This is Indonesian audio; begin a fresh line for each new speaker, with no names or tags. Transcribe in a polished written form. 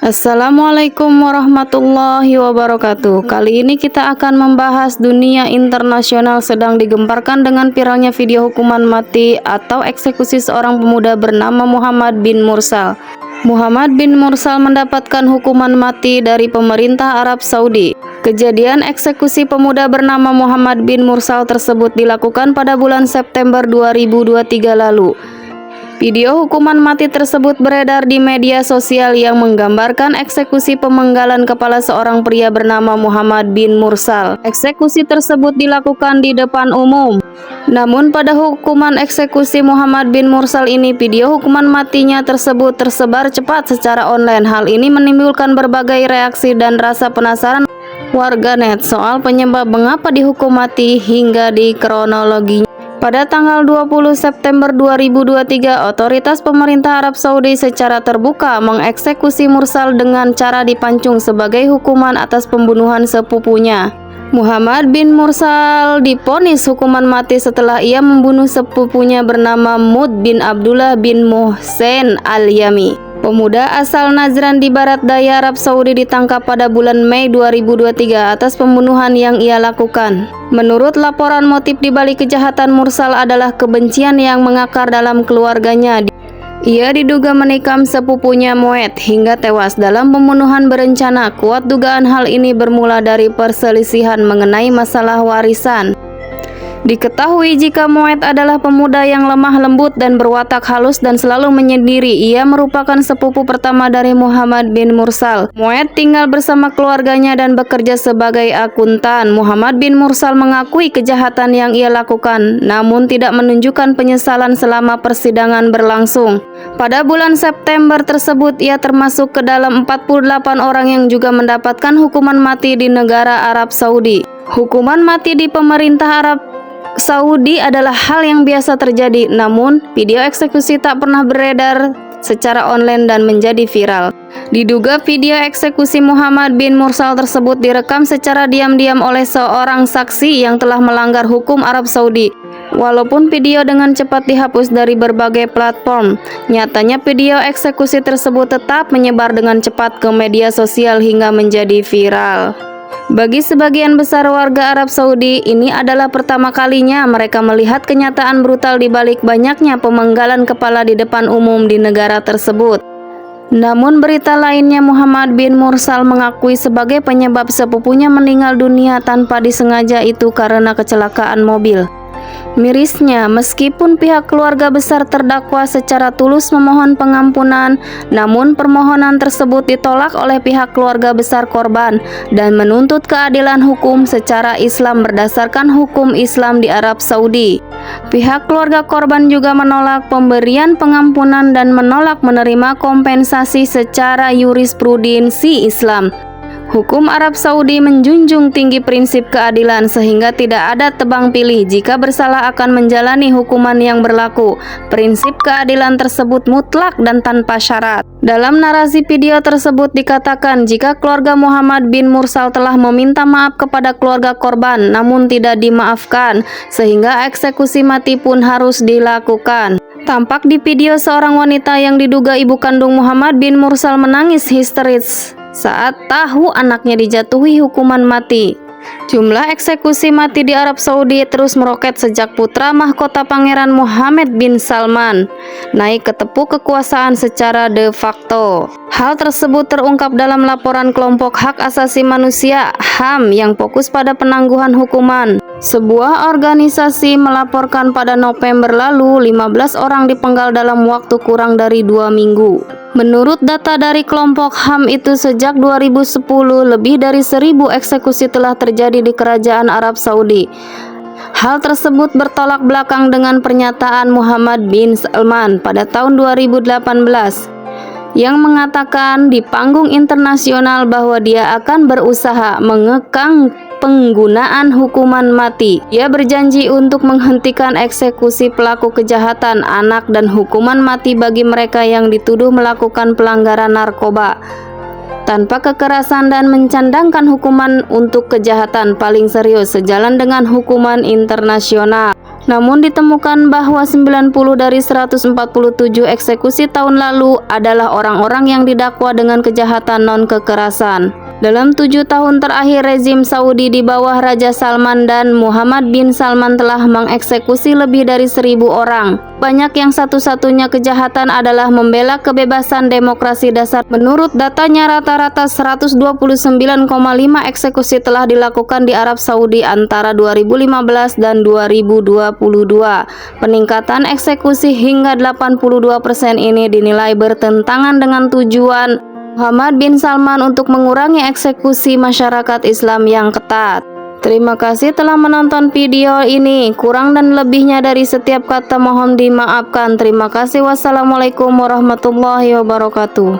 Assalamualaikum warahmatullahi wabarakatuh. Kali ini kita akan membahas dunia internasional sedang digemparkan dengan viralnya video hukuman mati atau eksekusi seorang pemuda bernama Muhammad bin Mursal. Muhammad bin Mursal mendapatkan hukuman mati dari pemerintah Arab Saudi. Kejadian eksekusi pemuda bernama Muhammad bin Mursal tersebut dilakukan pada bulan September 2023 lalu. Video hukuman mati tersebut beredar di media sosial yang menggambarkan eksekusi pemenggalan kepala seorang pria bernama Muhammad bin Mursal. Eksekusi tersebut dilakukan di depan umum. Namun pada hukuman eksekusi Muhammad bin Mursal ini, video hukuman matinya tersebut tersebar cepat secara online. Hal ini menimbulkan berbagai reaksi dan rasa penasaran warganet soal penyebab mengapa dihukum mati hingga di kronologinya. Pada tanggal 20 September 2023, otoritas pemerintah Arab Saudi secara terbuka mengeksekusi Mursal dengan cara dipancung sebagai hukuman atas pembunuhan sepupunya. Muhammad bin Mursal divonis hukuman mati setelah ia membunuh sepupunya bernama Mud bin Abdullah bin Muhsin al-Yami. Pemuda asal Najran di barat daya Arab Saudi ditangkap pada bulan Mei 2023 atas pembunuhan yang ia lakukan. Menurut laporan, motif dibalik kejahatan Mursal adalah kebencian yang mengakar dalam keluarganya. Ia diduga menikam sepupunya Mued hingga tewas dalam pembunuhan berencana. Kuat dugaan hal ini bermula dari perselisihan mengenai masalah warisan. Diketahui jika Mued adalah pemuda yang lemah lembut dan berwatak halus dan selalu menyendiri. Ia merupakan sepupu pertama dari Muhammad bin Mursal. Mued tinggal bersama keluarganya dan bekerja sebagai akuntan. Muhammad bin Mursal mengakui kejahatan yang ia lakukan, namun tidak menunjukkan penyesalan selama persidangan berlangsung. Pada bulan September tersebut, ia termasuk ke dalam 48 orang yang juga mendapatkan hukuman mati di negara Arab Saudi. Hukuman mati di pemerintah Arab Saudi adalah hal yang biasa terjadi, namun video eksekusi tak pernah beredar secara online dan menjadi viral. Diduga video eksekusi Muhammad bin Mursal tersebut direkam secara diam-diam oleh seorang saksi yang telah melanggar hukum Arab Saudi. Walaupun video dengan cepat dihapus dari berbagai platform, nyatanya video eksekusi tersebut tetap menyebar dengan cepat ke media sosial hingga menjadi viral. Bagi sebagian besar warga Arab Saudi, ini adalah pertama kalinya mereka melihat kenyataan brutal di balik banyaknya pemenggalan kepala di depan umum di negara tersebut. Namun berita lainnya, Muhammad bin Mursal mengakui sebagai penyebab sepupunya meninggal dunia tanpa disengaja itu karena kecelakaan mobil. Mirisnya, meskipun pihak keluarga besar terdakwa secara tulus memohon pengampunan, namun permohonan tersebut ditolak oleh pihak keluarga besar korban dan menuntut keadilan hukum secara Islam berdasarkan hukum Islam di Arab Saudi. Pihak keluarga korban juga menolak pemberian pengampunan dan menolak menerima kompensasi secara jurisprudensi Islam. Hukum Arab Saudi menjunjung tinggi prinsip keadilan sehingga tidak ada tebang pilih. Jika bersalah akan menjalani hukuman yang berlaku. Prinsip keadilan tersebut mutlak dan tanpa syarat. Dalam narasi video tersebut dikatakan jika keluarga Muhammad bin Mursal telah meminta maaf kepada keluarga korban namun tidak dimaafkan, sehingga eksekusi mati pun harus dilakukan. Tampak di video seorang wanita yang diduga ibu kandung Muhammad bin Mursal menangis histeris saat tahu anaknya dijatuhi hukuman mati. Jumlah eksekusi mati di Arab Saudi terus meroket sejak putra mahkota Pangeran Mohammed bin Salman naik ke tepu kekuasaan secara de facto. Hal tersebut terungkap dalam laporan kelompok hak asasi manusia HAM yang fokus pada penangguhan hukuman. Sebuah organisasi melaporkan pada November lalu 15 orang dipenggal dalam waktu kurang dari 2 minggu. Menurut data dari kelompok HAM itu, sejak 2010 lebih dari 1.000 eksekusi telah terjadi di kerajaan Arab Saudi. Hal tersebut bertolak belakang dengan pernyataan Muhammad bin Salman pada tahun 2018 yang mengatakan di panggung internasional bahwa dia akan berusaha mengekang penggunaan hukuman mati. Ia berjanji untuk menghentikan eksekusi pelaku kejahatan anak dan hukuman mati bagi mereka yang dituduh melakukan pelanggaran narkoba tanpa kekerasan dan mencandangkan hukuman untuk kejahatan paling serius sejalan dengan hukuman internasional. Namun ditemukan bahwa 90 dari 147 eksekusi tahun lalu adalah orang-orang yang didakwa dengan kejahatan non-kekerasan. Dalam 7 tahun terakhir, rezim Saudi di bawah Raja Salman dan Muhammad bin Salman telah mengeksekusi lebih dari 1.000 orang. Banyak yang satu-satunya kejahatan adalah membela kebebasan demokrasi dasar. Menurut datanya, rata-rata 129,5 eksekusi telah dilakukan di Arab Saudi antara 2015 dan 2022. Peningkatan eksekusi hingga 82% ini dinilai bertentangan dengan tujuan Muhammad bin Salman untuk mengurangi eksekusi masyarakat Islam yang ketat. Terima kasih telah menonton video ini. Kurang dan lebihnya dari setiap kata mohon dimaafkan. Terima kasih. Wassalamualaikum warahmatullahi wabarakatuh.